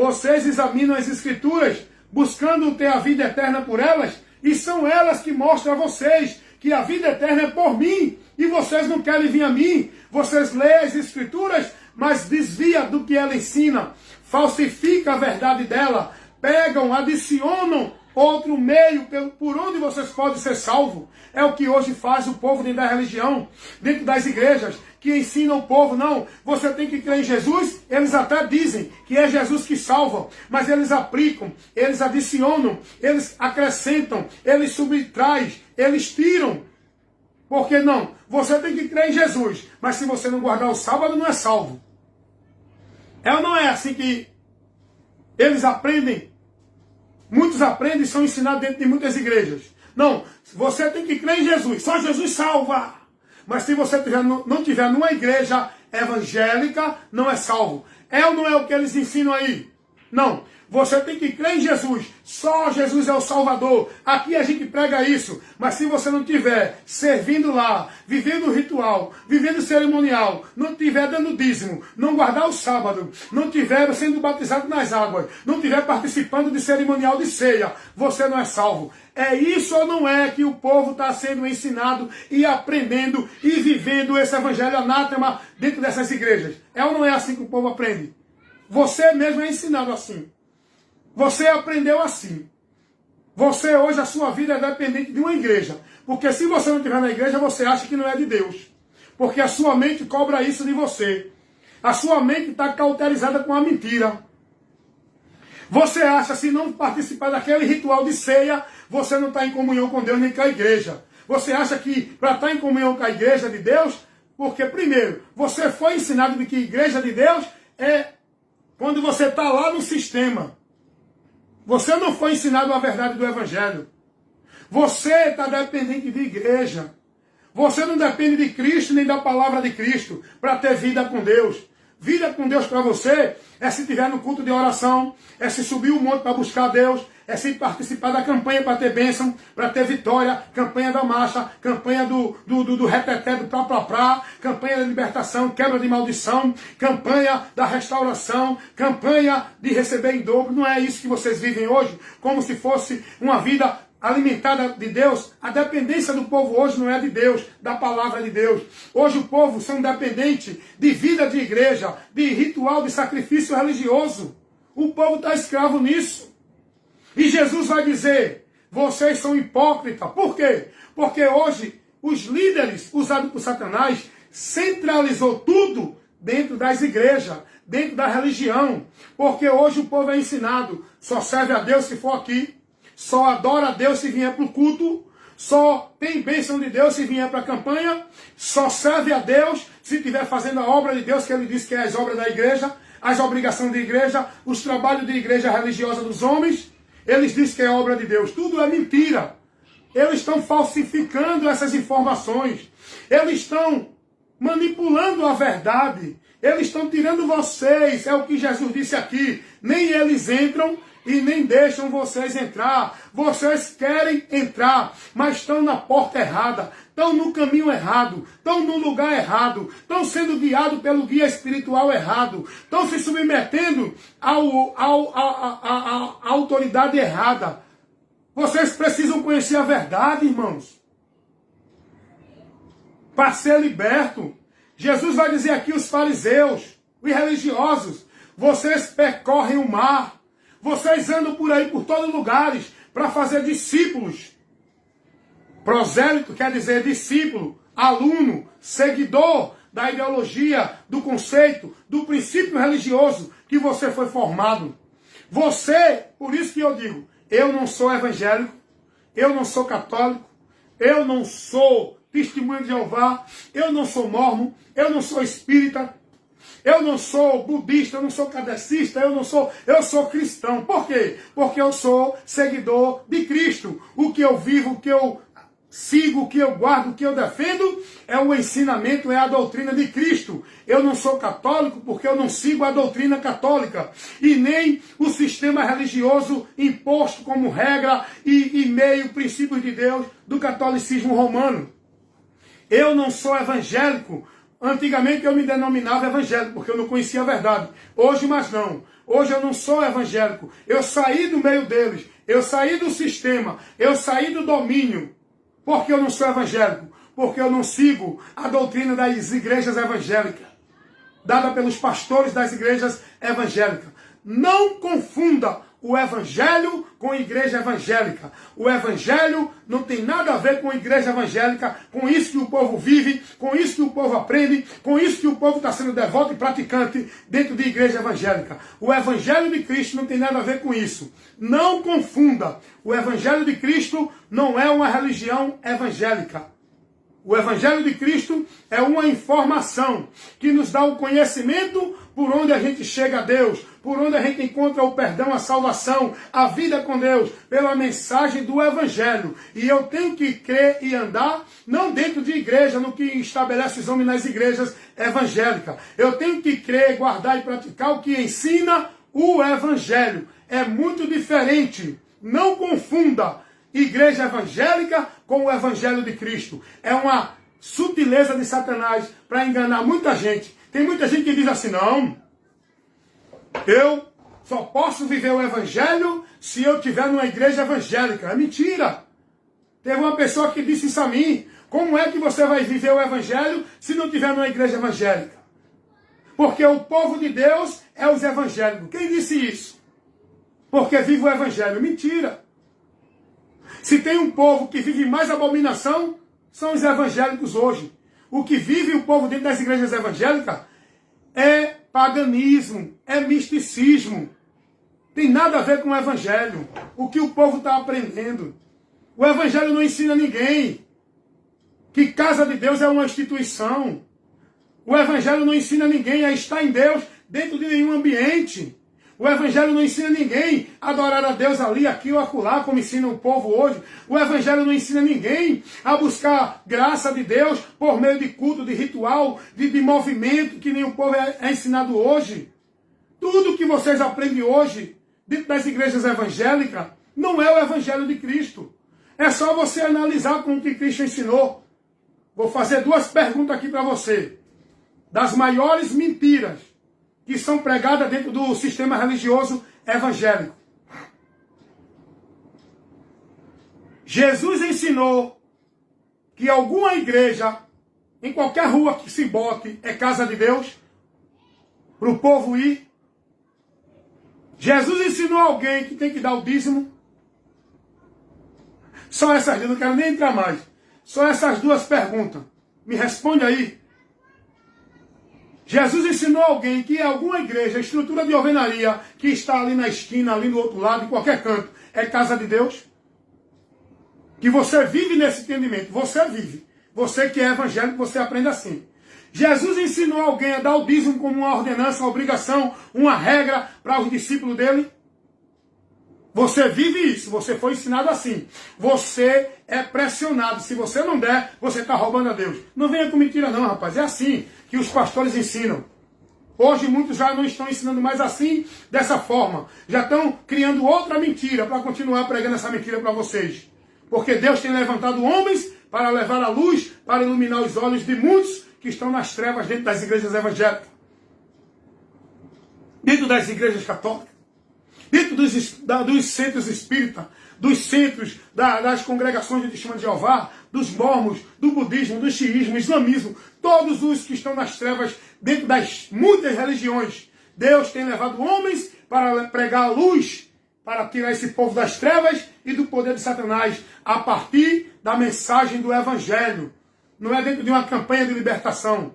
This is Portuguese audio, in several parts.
Vocês examinam as Escrituras, buscando ter a vida eterna por elas, e são elas que mostram a vocês que a vida eterna é por mim, e vocês não querem vir a mim. Vocês leem as Escrituras, mas desvia do que ela ensina, falsifica a verdade dela, pegam, adicionam outro meio por onde vocês podem ser salvos. É o que hoje faz o povo dentro da religião, dentro das igrejas, que ensinam o povo, não, você tem que crer em Jesus. Eles até dizem que é Jesus que salva, mas eles aplicam, eles adicionam, eles acrescentam, eles subtraem, eles tiram. Por que não? Você tem que crer em Jesus, mas se você não guardar o sábado, não é salvo. É ou não é assim que eles aprendem? Muitos aprendem e são ensinados dentro de muitas igrejas. Não, você tem que crer em Jesus, só Jesus salva. Mas se você não tiver numa igreja evangélica, não é salvo. É ou não é o que eles ensinam aí? Não, você tem que crer em Jesus, só Jesus é o Salvador. Aqui a gente prega isso, mas se você não tiver servindo lá, vivendo o ritual, vivendo o cerimonial, não tiver dando dízimo, não guardar o sábado, não tiver sendo batizado nas águas, não tiver participando de cerimonial de ceia, você não é salvo. É isso ou não é que o povo está sendo ensinado e aprendendo e vivendo esse evangelho anátema dentro dessas igrejas? É ou não é assim que o povo aprende? Você mesmo é ensinado assim. Você aprendeu assim. Você hoje, a sua vida é dependente de uma igreja. Porque se você não estiver na igreja, você acha que não é de Deus. Porque a sua mente cobra isso de você. A sua mente está cauterizada com a mentira. Você acha, se não participar daquele ritual de ceia, você não está em comunhão com Deus nem com a igreja. Você acha que para estar em comunhão com a igreja de Deus, porque primeiro, você foi ensinado de que igreja de Deus é quando você está lá no sistema. Você não foi ensinado a verdade do Evangelho. Você está dependente de igreja. Você não depende de Cristo nem da palavra de Cristo para ter vida com Deus. Vida com Deus para você é se estiver no culto de oração, é se subir o monte para buscar Deus, é se participar da campanha para ter bênção, para ter vitória, campanha da marcha, campanha do reteté, do prá, campanha da libertação, quebra de maldição, campanha da restauração, campanha de receber em dobro. Não é isso que vocês vivem hoje, como se fosse uma vida alimentada de Deus. A dependência do povo hoje não é de Deus, da palavra de Deus. Hoje o povo são dependentes de vida de igreja, de ritual, de sacrifício religioso. O povo está escravo nisso. E Jesus vai dizer, vocês são hipócritas. Por quê? Porque hoje os líderes usados por Satanás centralizou tudo dentro das igrejas, dentro da religião. Porque hoje o povo é ensinado, só serve a Deus se for aqui. Só adora a Deus se vier para o culto, só tem bênção de Deus se vier para a campanha, só serve a Deus se estiver fazendo a obra de Deus, que ele diz que é as obras da igreja, as obrigações da igreja, os trabalhos de igreja religiosa dos homens, eles dizem que é obra de Deus. Tudo é mentira. Eles estão falsificando essas informações, eles estão manipulando a verdade, eles estão tirando vocês, é o que Jesus disse aqui, nem eles entram, e nem deixam vocês entrar. Vocês querem entrar, mas estão na porta errada, estão no caminho errado, estão no lugar errado, estão sendo guiados pelo guia espiritual errado, estão se submetendo à autoridade errada. Vocês precisam conhecer a verdade, irmãos, para ser liberto. Jesus vai dizer aqui os fariseus, os religiosos, vocês percorrem o mar, vocês andam por aí, por todos os lugares, para fazer discípulos. Prosélito quer dizer discípulo, aluno, seguidor da ideologia, do conceito, do princípio religioso que você foi formado. Você, por isso que eu digo, eu não sou evangélico, eu não sou católico, eu não sou testemunho de Jeová, eu não sou mormon, eu não sou espírita, eu não sou budista, eu não sou kardecista, eu sou cristão. Por quê? Porque eu sou seguidor de Cristo. O que eu vivo, o que eu sigo, o que eu guardo, o que eu defendo é o ensinamento, é a doutrina de Cristo. Eu não sou católico porque eu não sigo a doutrina católica e nem o sistema religioso imposto como regra e meio princípios de Deus do catolicismo romano. Eu não sou evangélico. Antigamente eu me denominava evangélico, porque eu não conhecia a verdade. Hoje, mas não. Hoje eu não sou evangélico. Eu saí do meio deles. Eu saí do sistema. Eu saí do domínio. Por que eu não sou evangélico? Porque eu não sigo a doutrina das igrejas evangélicas, dada pelos pastores das igrejas evangélicas. Não confunda o evangelho com a igreja evangélica. O evangelho não tem nada a ver com a igreja evangélica, com isso que o povo vive, com isso que o povo aprende, com isso que o povo está sendo devoto e praticante dentro de igreja evangélica. O evangelho de Cristo não tem nada a ver com isso. Não confunda. O evangelho de Cristo não é uma religião evangélica. O Evangelho de Cristo é uma informação que nos dá o conhecimento por onde a gente chega a Deus, por onde a gente encontra o perdão, a salvação, a vida com Deus, pela mensagem do Evangelho. E eu tenho que crer e andar, não dentro de igreja, no que estabelece os homens nas igrejas evangélicas. Eu tenho que crer, guardar e praticar o que ensina o Evangelho. É muito diferente. Não confunda igreja evangélica com o Evangelho de Cristo. É uma sutileza de Satanás para enganar muita gente. Tem muita gente que diz assim, não, eu só posso viver o Evangelho se eu estiver numa igreja evangélica. É mentira. Teve uma pessoa que disse isso a mim. Como é que você vai viver o Evangelho se não estiver numa igreja evangélica? Porque o povo de Deus é os evangélicos. Quem disse isso? Porque vive o Evangelho. Mentira. Se tem um povo que vive mais abominação, são os evangélicos hoje. O que vive o povo dentro das igrejas evangélicas é paganismo, é misticismo. Tem nada a ver com o evangelho. O que o povo está aprendendo. O evangelho não ensina ninguém que casa de Deus é uma instituição. O evangelho não ensina ninguém a estar em Deus dentro de nenhum ambiente. O Evangelho não ensina ninguém a adorar a Deus ali, aqui ou acolá, como ensina o povo hoje. O Evangelho não ensina ninguém a buscar graça de Deus por meio de culto, de ritual, de movimento, que nem o povo é ensinado hoje. Tudo que vocês aprendem hoje, dentro das igrejas evangélicas, não é o Evangelho de Cristo. É só você analisar com o que Cristo ensinou. Vou fazer duas perguntas aqui para você. Das maiores mentiras que são pregadas dentro do sistema religioso evangélico. Jesus ensinou que alguma igreja, em qualquer rua que se bote, é casa de Deus, para o povo ir. Jesus ensinou alguém que tem que dar o dízimo. Só essas duas, não quero nem entrar mais. Só essas duas perguntas. Me responde aí. Jesus ensinou alguém que alguma igreja, estrutura de alvenaria, que está ali na esquina, ali no outro lado, em qualquer canto, é casa de Deus? Que você vive nesse entendimento. Você vive. Você que é evangélico, você aprende assim. Jesus ensinou alguém a dar o dízimo como uma ordenança, uma obrigação, uma regra para os discípulos dele? Você vive isso, você foi ensinado assim. Você é pressionado. Se você não der, você está roubando a Deus. Não venha com mentira não, rapaz. É assim que os pastores ensinam. Hoje muitos já não estão ensinando mais assim, dessa forma. Já estão criando outra mentira para continuar pregando essa mentira para vocês. Porque Deus tem levantado homens para levar a luz, para iluminar os olhos de muitos que estão nas trevas dentro das igrejas evangélicas. Dentro das igrejas católicas. Dentro dos centros espíritas, dos centros das congregações de Testemunho de Jeová, dos mormons, do budismo, do xiismo, islamismo, todos os que estão nas trevas, dentro das muitas religiões. Deus tem levado homens para pregar a luz, para tirar esse povo das trevas e do poder de Satanás, a partir da mensagem do Evangelho. Não é dentro de uma campanha de libertação,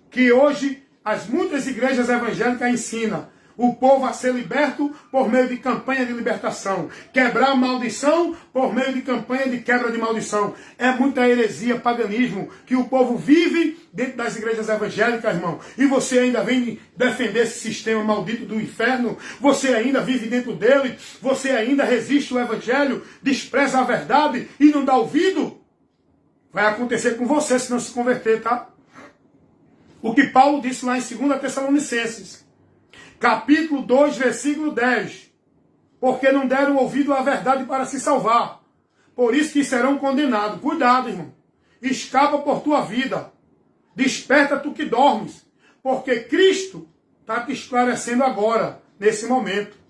que hoje as muitas igrejas evangélicas ensinam o povo a ser liberto por meio de campanha de libertação. Quebrar a maldição por meio de campanha de quebra de maldição. É muita heresia, paganismo, que o povo vive dentro das igrejas evangélicas, irmão. E você ainda vem defender esse sistema maldito do inferno. Você ainda vive dentro dele. Você ainda resiste ao evangelho, despreza a verdade e não dá ouvido. Vai acontecer com você se não se converter, tá? O que Paulo disse lá em 2 Tessalonicenses. Capítulo 2, versículo 10. Porque não deram ouvido à verdade para se salvar. Por isso que serão condenados. Cuidado, irmão. Escapa por tua vida. Desperta tu que dormes. Porque Cristo está te esclarecendo agora. nesse momento.